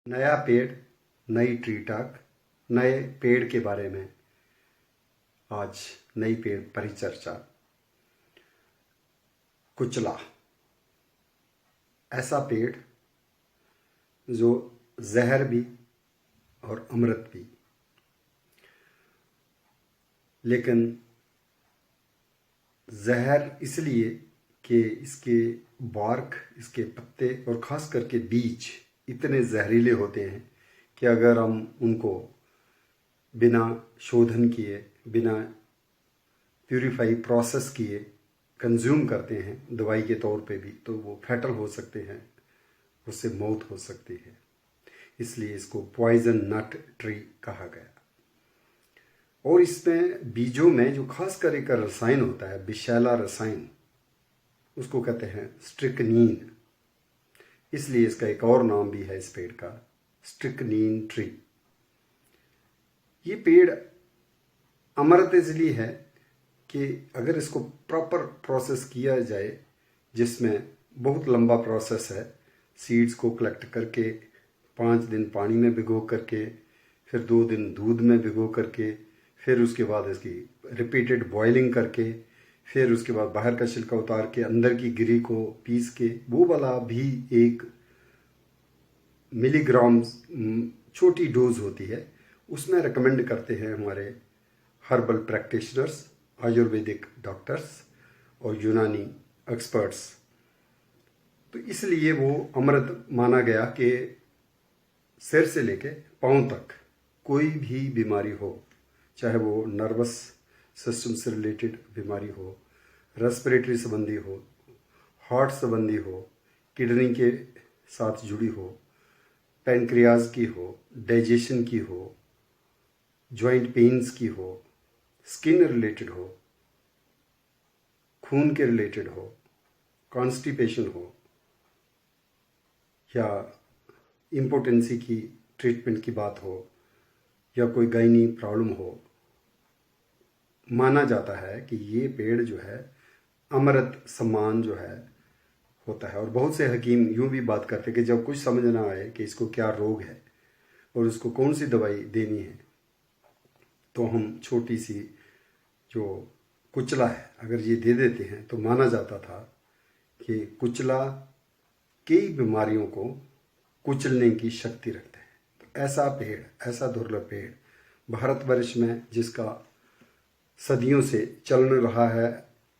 नया पेड़, नई ट्री टॉक, नए पेड़ के बारे में आज नई पेड़ परिचर्चा। कुचला ऐसा पेड़ जो जहर भी और अमृत भी, लेकिन जहर इसलिए कि इसके बार्क, इसके पत्ते और ख़ास करके बीज इतने जहरीले होते हैं कि अगर हम उनको बिना शोधन किए, बिना प्यूरिफाई प्रोसेस किए कंज्यूम करते हैं दवाई के तौर पे भी, तो वो फैटल हो सकते हैं, उससे मौत हो सकती है। इसलिए इसको पॉइजन नट ट्री कहा गया। और इसमें बीजों में जो खास कर एक रसायन होता है, विषैला रसायन, उसको कहते हैं स्ट्रिक्नीन। इसलिए इसका एक और नाम भी है इस पेड़ का, स्ट्रिक्नीन ट्री। ये पेड़ अमृत इसलिए है कि अगर इसको प्रॉपर प्रोसेस किया जाए, जिसमें बहुत लंबा प्रोसेस है, सीड्स को कलेक्ट करके 5 दिन पानी में भिगो करके, फिर 2 दिन दूध में भिगो करके, फिर उसके बाद इसकी रिपीटेड बॉइलिंग करके, फिर उसके बाद बाहर का छिलका उतार के अंदर की गिरी को पीस के, वो वाला भी 1 मिलीग्राम छोटी डोज होती है, उसमें रिकमेंड करते हैं हमारे हर्बल प्रैक्टिशनर्स, आयुर्वेदिक डॉक्टर्स और यूनानी एक्सपर्ट्स। तो इसलिए वो अमृत माना गया कि सिर से लेके पांव तक कोई भी बीमारी हो, चाहे वो नर्वस सिस्टम से रिलेटेड बीमारी हो, रेस्पिरेटरी संबंधी हो, हार्ट संबंधी हो, किडनी के साथ जुड़ी हो, पैनक्रियाज की हो, डाइजेशन की हो, जॉइंट पेन्स की हो, स्किन रिलेटेड हो, खून के रिलेटेड हो, कॉन्स्टिपेशन हो, या इम्पोटेंसी की ट्रीटमेंट की बात हो, या कोई गायनी प्रॉब्लम हो, माना जाता है कि ये पेड़ जो है अमृत समान जो है होता है। और बहुत से हकीम यूं भी बात करते हैं कि जब कुछ समझ ना आए कि इसको क्या रोग है और उसको कौन सी दवाई देनी है, तो हम छोटी सी जो कुचला है अगर ये दे देते हैं, तो माना जाता था कि कुचला कई बीमारियों को कुचलने की शक्ति रखता है। तो ऐसा पेड़, ऐसा दुर्लभ पेड़ भारतवर्ष में, जिसका सदियों से चलन रहा है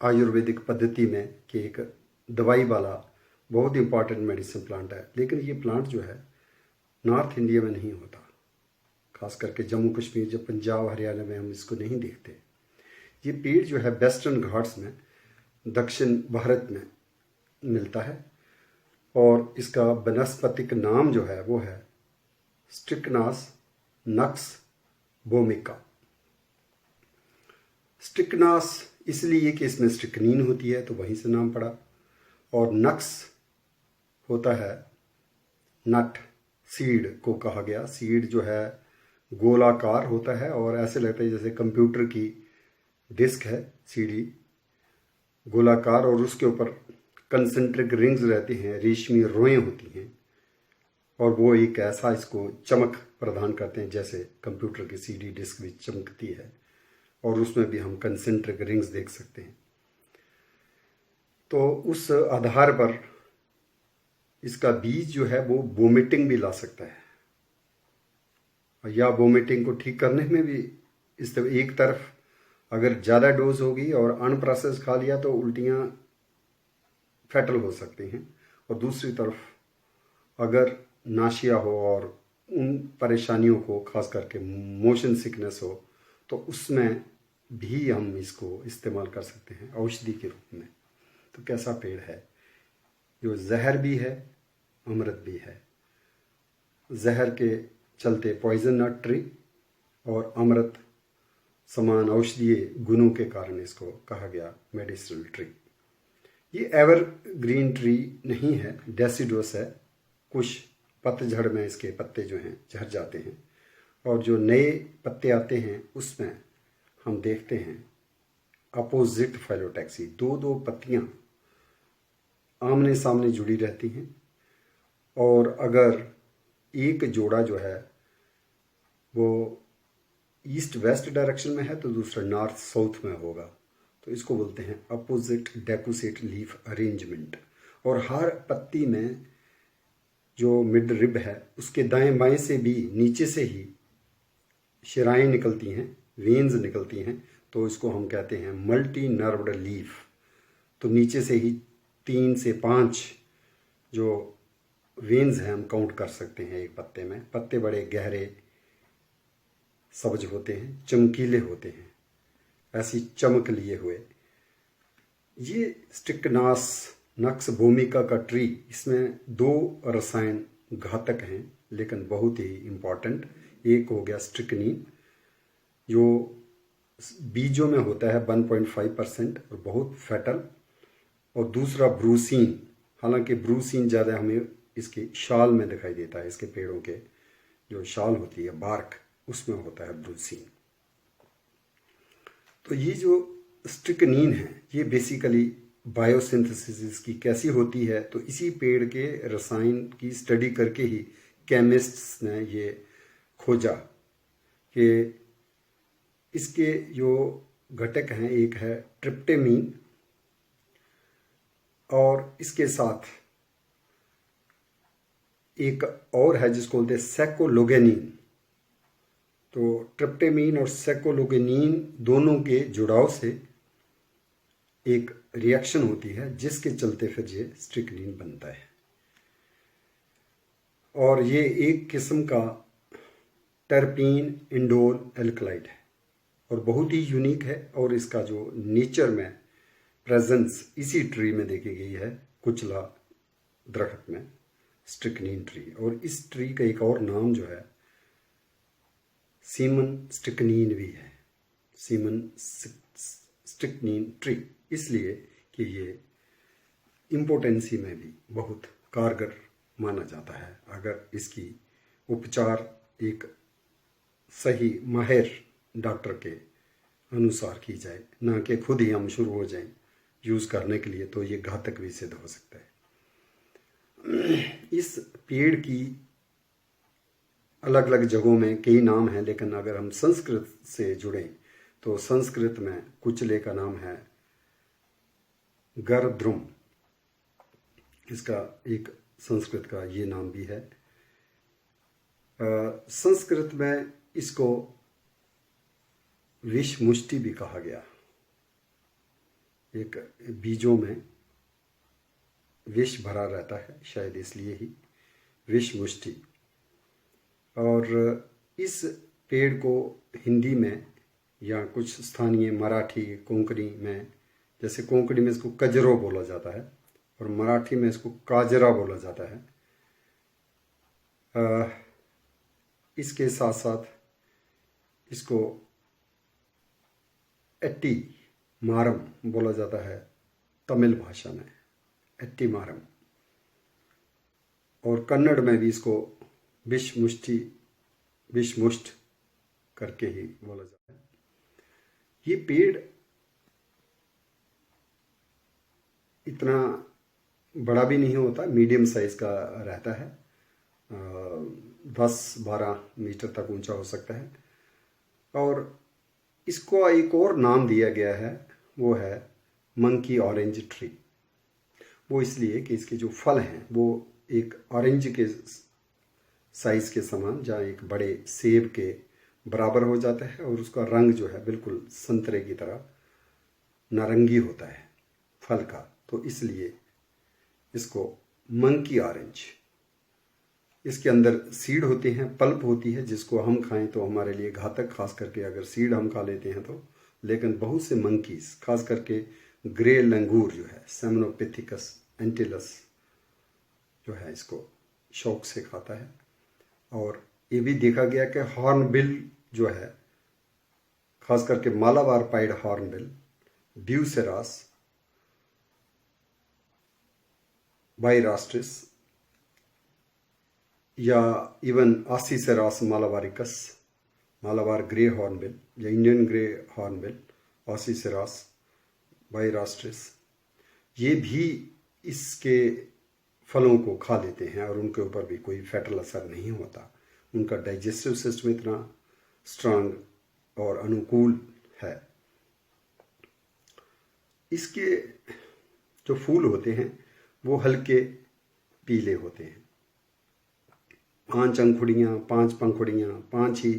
आयुर्वेदिक पद्धति में कि एक दवाई वाला बहुत इंपॉर्टेंट मेडिसिन प्लांट है, लेकिन ये प्लांट जो है नॉर्थ इंडिया में नहीं होता, खास करके जम्मू कश्मीर, जब पंजाब हरियाणा में हम इसको नहीं देखते। ये पेड़ जो है वेस्टर्न घाट्स में, दक्षिण भारत में मिलता है, और इसका वनस्पतिक नाम जो है वो है स्ट्रिकनास नक्स भूमिका। स्ट्रिकनास इसलिए कि इसमें स्ट्रिकनीन होती है, तो वहीं से नाम पड़ा। और नक्स होता है नट, सीड को कहा गया। सीड जो है गोलाकार होता है और ऐसे लगता है जैसे कंप्यूटर की डिस्क है सीडी, गोलाकार, और उसके ऊपर कंसेंट्रिक रिंग्स रहती हैं, रेशमी रोएं होती हैं, और वो एक ऐसा इसको चमक प्रदान करते हैं जैसे कंप्यूटर की सीडी डिस्क भी चमकती है, और उसमें भी हम कंसेंट्रिक रिंग्स देख सकते हैं। तो उस आधार पर इसका बीज जो है वो वोमिटिंग भी ला सकता है, या वोमिटिंग को ठीक करने में भी इस एक तरफ अगर ज़्यादा डोज होगी और अनप्रोसेस खा लिया तो उल्टियाँ फैटल हो सकती हैं, और दूसरी तरफ अगर नाशिया हो और उन परेशानियों को, खास करके मोशन सिकनेस हो, तो उसमें भी हम इसको इस्तेमाल कर सकते हैं औषधि के रूप में। तो कैसा पेड़ है जो जहर भी है, अमृत भी है। जहर के चलते पॉइजन नट ट्री, और अमृत समान औषधीय गुणों के कारण इसको कहा गया मेडिसिनल ट्री। ये एवरग्रीन ट्री नहीं है, डेसिडुअस है। कुछ पतझड़ में इसके पत्ते जो हैं झड़ जाते हैं, और जो नए पत्ते आते हैं उसमें हम देखते हैं अपोजिट फाइलोटैक्सी, 2-2 पत्तियां आमने सामने जुड़ी रहती हैं, और अगर एक जोड़ा जो है वो ईस्ट वेस्ट डायरेक्शन में है तो दूसरा नॉर्थ साउथ में होगा, तो इसको बोलते हैं अपोजिट डेकुसेट लीफ अरेंजमेंट। और हर पत्ती में जो मिड रिब है उसके दाएं बाएं से भी नीचे से ही शिराएं निकलती हैं, वेन्स निकलती हैं, तो इसको हम कहते हैं मल्टी नर्व्ड लीफ। तो नीचे से ही 3 से 5 जो वेन्स हैं हम काउंट कर सकते हैं एक पत्ते में। पत्ते बड़े गहरे सब्ज होते हैं, चमकीले होते हैं, ऐसी चमक लिए हुए। ये स्ट्रिक्नास नक्स भूमिका का ट्री, इसमें 2 रसायन घातक हैं लेकिन बहुत ही इम्पॉर्टेंट। एक हो गया स्ट्रिक्नीन जो बीजों में होता है 1.5% और बहुत फैटल, और दूसरा ब्रूसीन। हालांकि ब्रूसीन ज़्यादा हमें इसके शाल में दिखाई देता है, इसके पेड़ों के जो शाल होती है बार्क, उसमें होता है ब्रूसीन। तो ये जो स्ट्रिक्नीन है ये बेसिकली बायोसिंथेसिस की कैसी होती है, तो इसी पेड़ के रसायन की स्टडी करके ही केमिस्ट्स ने ये खोजा कि इसके जो घटक हैं, एक है ट्रिप्टेमीन और इसके साथ एक और है जिसको बोलते हैं सेकोलोगेनिन। तो ट्रिप्टेमीन और सेकोलोगेनिन दोनों के जुड़ाव से एक रिएक्शन होती है जिसके चलते फिर ये स्ट्रिक्नीन बनता है। और ये एक किस्म का टर्पीन इंडोल एल्कलाइड है और बहुत ही यूनिक है। और इसका जो नेचर में प्रेजेंस इसी ट्री में देखी गई है, कुचला दरख्त में स्ट्रिक्नीन ट्री। और इस ट्री का एक और नाम जो है सीमन स्ट्रिक्नीन भी है, सीमन स्ट्रिक्नीन ट्री, इसलिए कि ये इम्पोटेंसी में भी बहुत कारगर माना जाता है अगर इसकी उपचार एक सही माहिर डॉक्टर के अनुसार की जाए, ना कि खुद ही हम शुरू हो जाएं यूज़ करने के लिए, तो ये घातक भी सिद्ध हो सकता है। इस पेड़ की अलग अलग जगहों में कई नाम हैं, लेकिन अगर हम संस्कृत से जुड़ें तो संस्कृत में कुचले का नाम है गरद्रुम, इसका एक संस्कृत का ये नाम भी है। संस्कृत में इसको विष मुष्टि भी कहा गया, एक बीजों में विष भरा रहता है शायद इसलिए ही विष मुष्टि। और इस पेड़ को हिंदी में या कुछ स्थानीय मराठी कोंकणी में, जैसे कोंकणी में इसको कजरो बोला जाता है और मराठी में इसको काजरा बोला जाता है। इसके साथ साथ इसको एट्टी मारम बोला जाता है तमिल भाषा में, एट्टी मारम। और कन्नड़ में भी इसको विषमुष्ट करके ही बोला जाता है। ये पेड़ इतना बड़ा भी नहीं होता, मीडियम साइज का रहता है, 10-12 मीटर तक ऊंचा हो सकता है। और इसको एक और नाम दिया गया है, वो है मंकी ऑरेंज ट्री। वो इसलिए कि इसके जो फल हैं वो एक ऑरेंज के साइज के समान, जहाँ एक बड़े सेब के बराबर हो जाता है, और उसका रंग जो है बिल्कुल संतरे की तरह नारंगी होता है फल का, तो इसलिए इसको मंकी ऑरेंज। इसके अंदर सीड होते हैं, पल्प होती है, जिसको हम खाएं तो हमारे लिए घातक, खास करके अगर सीड हम खा लेते हैं तो। लेकिन बहुत से मंकीज, खास करके ग्रे लंगूर जो है सेमनोपिथिकस एंटिलस जो है, इसको शौक से खाता है। और ये भी देखा गया कि हॉर्नबिल जो है, खास करके मालाबार पाइड हॉर्नबिल, ड्यूसेरास बाइरास्ट्रिस या इवन आसीसेरास मालाबारिकस, मालाबार ग्रे हॉर्नबिल या इंडियन ग्रे हॉर्नबिल, आसीसेरास बाइरास्ट्रिस, ये भी इसके फलों को खा लेते हैं और उनके ऊपर भी कोई फैटल असर नहीं होता। उनका डाइजेस्टिव सिस्टम इतना स्ट्रांग और अनुकूल है। इसके जो फूल होते हैं वो हल्के पीले होते हैं। 5 अंकुड़ियाँ, 5 पंखुड़ियाँ, 5 ही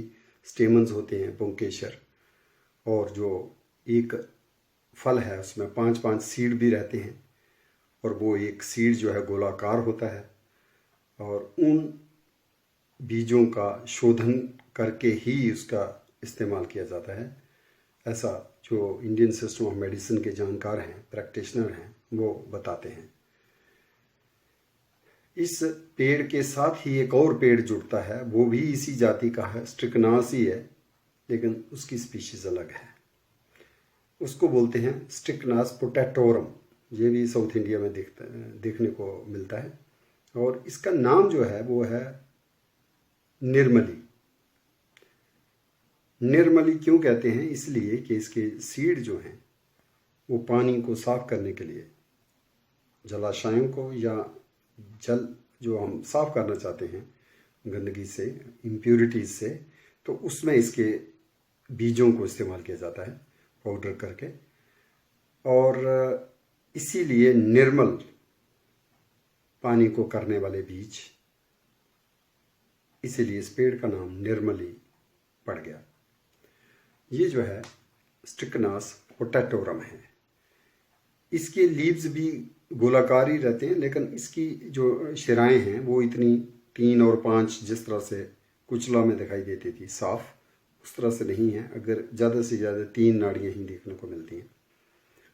स्टेमन्स होते हैं पुंकेसर। और जो एक फल है उसमें 5-5 सीड भी रहते हैं और वो एक सीड जो है गोलाकार होता है और उन बीजों का शोधन करके ही उसका इस्तेमाल किया जाता है। ऐसा जो इंडियन सिस्टम ऑफ मेडिसिन के जानकार हैं, प्रैक्टिशनर हैं, वो बताते हैं। इस पेड़ के साथ ही एक और पेड़ जुड़ता है, वो भी इसी जाति का है, स्ट्रिकनास ही है, लेकिन उसकी स्पीशीज अलग है। उसको बोलते हैं स्ट्रिकनास पोटैटोरम। ये भी साउथ इंडिया में देखने को मिलता है और इसका नाम जो है वो है निर्मली। निर्मली क्यों कहते हैं? इसलिए कि इसके सीड जो हैं वो पानी को साफ करने के लिए, जलाशयों को या जल जो हम साफ करना चाहते हैं गंदगी से, इम्प्यूरिटीज से, तो उसमें इसके बीजों को इस्तेमाल किया जाता है पाउडर करके। और इसीलिए निर्मल पानी को करने वाले बीज, इसीलिए इस पेड़ का नाम निर्मली पड़ गया। ये जो है स्ट्रिकनास पोटैटोरम है। इसके लीव्स भी गोलाकार ही रहते हैं, लेकिन इसकी जो शिराएं हैं वो इतनी 3 और 5 जिस तरह से कुचला में दिखाई देती थी साफ, उस तरह से नहीं है। अगर ज़्यादा से ज़्यादा 3 नाड़ियाँ ही देखने को मिलती हैं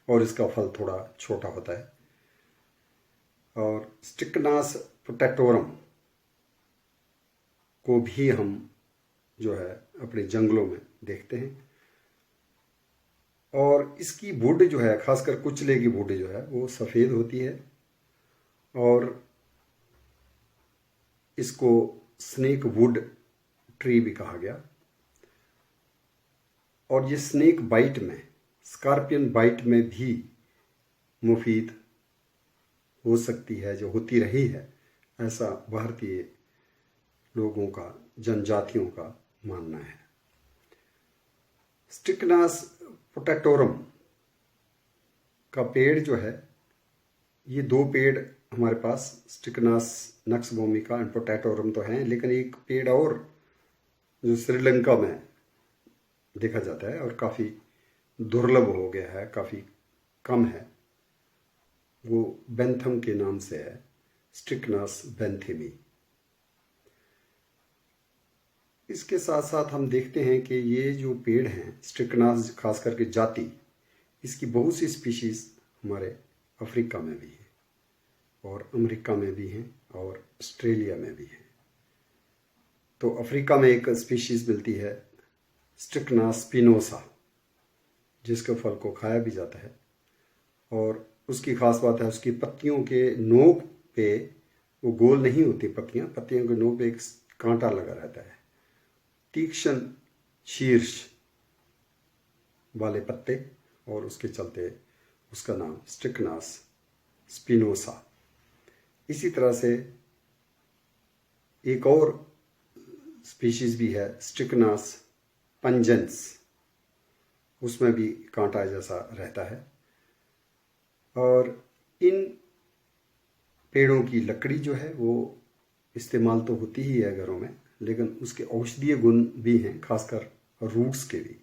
और इसका फल थोड़ा छोटा होता है। और स्ट्रिकनास पोटैटोरम को भी हम जो है अपने जंगलों में देखते हैं। और इसकी वुड जो है, खासकर कुचले की वुड जो है वो सफ़ेद होती है और इसको स्नेक वुड ट्री भी कहा गया। और ये स्नेक बाइट में, स्कॉर्पियन बाइट में भी मुफीद हो सकती है, जो होती रही है, ऐसा भारतीय लोगों का, जनजातियों का मानना है। स्ट्रिकनास पोटैटोरम का पेड़ जो है, ये 2 पेड़ हमारे पास, स्ट्रिकनास नक्स भूमिका एंड पोटैटोरम तो हैं, लेकिन एक पेड़ और जो श्रीलंका में देखा जाता है और काफ़ी दुर्लभ हो गया है, काफ़ी कम है, वो बेंथम के नाम से है, स्ट्रिकनास बेंथेमी। इसके साथ साथ हम देखते हैं कि ये जो पेड़ हैं स्ट्रिकनास, खास करके जाति, इसकी बहुत सी स्पीशीज़ हमारे अफ्रीका में भी है और अमेरिका में भी हैं और ऑस्ट्रेलिया में भी है। तो अफ्रीका में एक स्पीशीज़ मिलती है स्ट्रिकनास स्पिनोसा, जिसके फल को खाया भी जाता है। और उसकी खास बात है उसकी पत्तियों के नोक पे, वो गोल नहीं होती पत्तियां, पत्तियों के नोक पे एक कांटा लगा रहता है, तीक्ष्ण शीर्ष वाले पत्ते, और उसके चलते उसका नाम स्ट्रिकनास स्पिनोसा। इसी तरह से एक और स्पीशीज भी है स्ट्रिकनास पंजेंस, उसमें भी कांटा जैसा रहता है। और इन पेड़ों की लकड़ी जो है वो इस्तेमाल तो होती ही है घरों में, लेकिन उसके औषधीय गुण भी हैं, खासकर रूट्स के भी।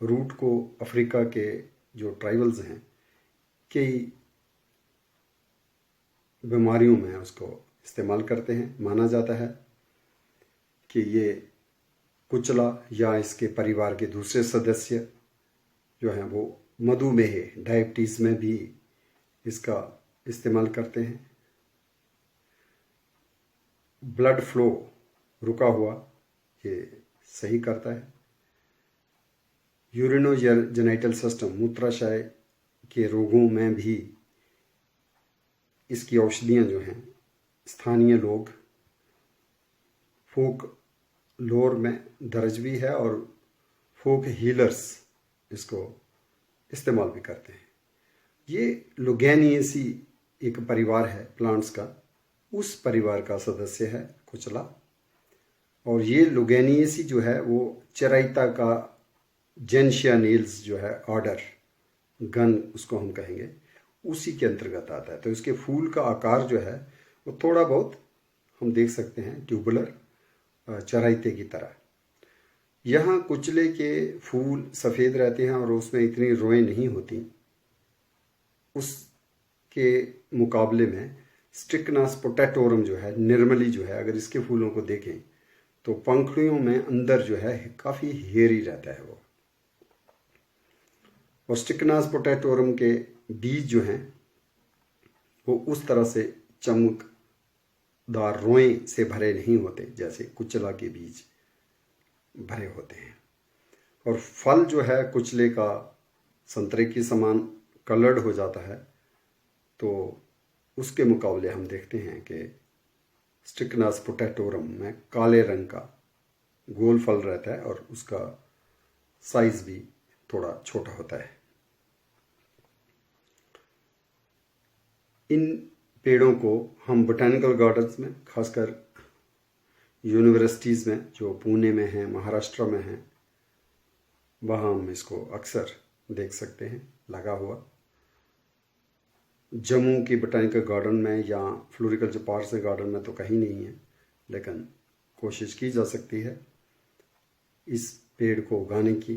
रूट को अफ्रीका के जो ट्राइबल्स हैं कई बीमारियों में उसको इस्तेमाल करते हैं। माना जाता है कि ये कुचला या इसके परिवार के दूसरे सदस्य जो हैं वो मधुमेह, डायबिटीज़ में भी इसका इस्तेमाल करते हैं। ब्लड फ्लो रुका हुआ ये सही करता है। यूरिनोजेनिटल सिस्टम, मूत्राशय के रोगों में भी इसकी औषधियाँ जो हैं स्थानीय लोग फोक लोर में दर्ज भी है और फोक हीलर्स इसको इस्तेमाल भी करते हैं। ये लुगेनियसी एक परिवार है प्लांट्स का, उस परिवार का सदस्य है कुचला। और ये लुगेनिएसी जो है वो चराइता का जेनशिया नील्स जो है ऑर्डर, गन उसको हम कहेंगे, उसी के अंतर्गत आता है। तो इसके फूल का आकार जो है वो थोड़ा बहुत हम देख सकते हैं ट्यूबुलर, चराइते की तरह। यहाँ कुचले के फूल सफ़ेद रहते हैं और उसमें इतनी रोएं नहीं होती। उसके मुकाबले में स्ट्रिकनास पोटैटोरम जो है, निर्मली जो है, अगर इसके फूलों को देखें तो पंखुड़ियों में अंदर जो है काफ़ी हेयरी रहता है वो। और स्ट्रिकनास पोटैटोरम के बीज जो हैं वो उस तरह से चमकदार रोएं से भरे नहीं होते जैसे कुचला के बीज भरे होते हैं। और फल जो है कुचले का संतरे के समान कलर्ड हो जाता है। तो उसके मुकाबले हम देखते हैं कि स्ट्रिकनास पोटैटोरम में काले रंग का गोल फल रहता है और उसका साइज भी थोड़ा छोटा होता है। इन पेड़ों को हम बोटैनिकल गार्डन्स में, खासकर यूनिवर्सिटीज़ में जो पुणे में हैं, महाराष्ट्र में हैं, वहाँ हम इसको अक्सर देख सकते हैं लगा हुआ। जम्मू की बोटैनिकल गार्डन में या फ्लोरिकल्चर पार्क गार्डन में तो कहीं नहीं है, लेकिन कोशिश की जा सकती है इस पेड़ को उगाने की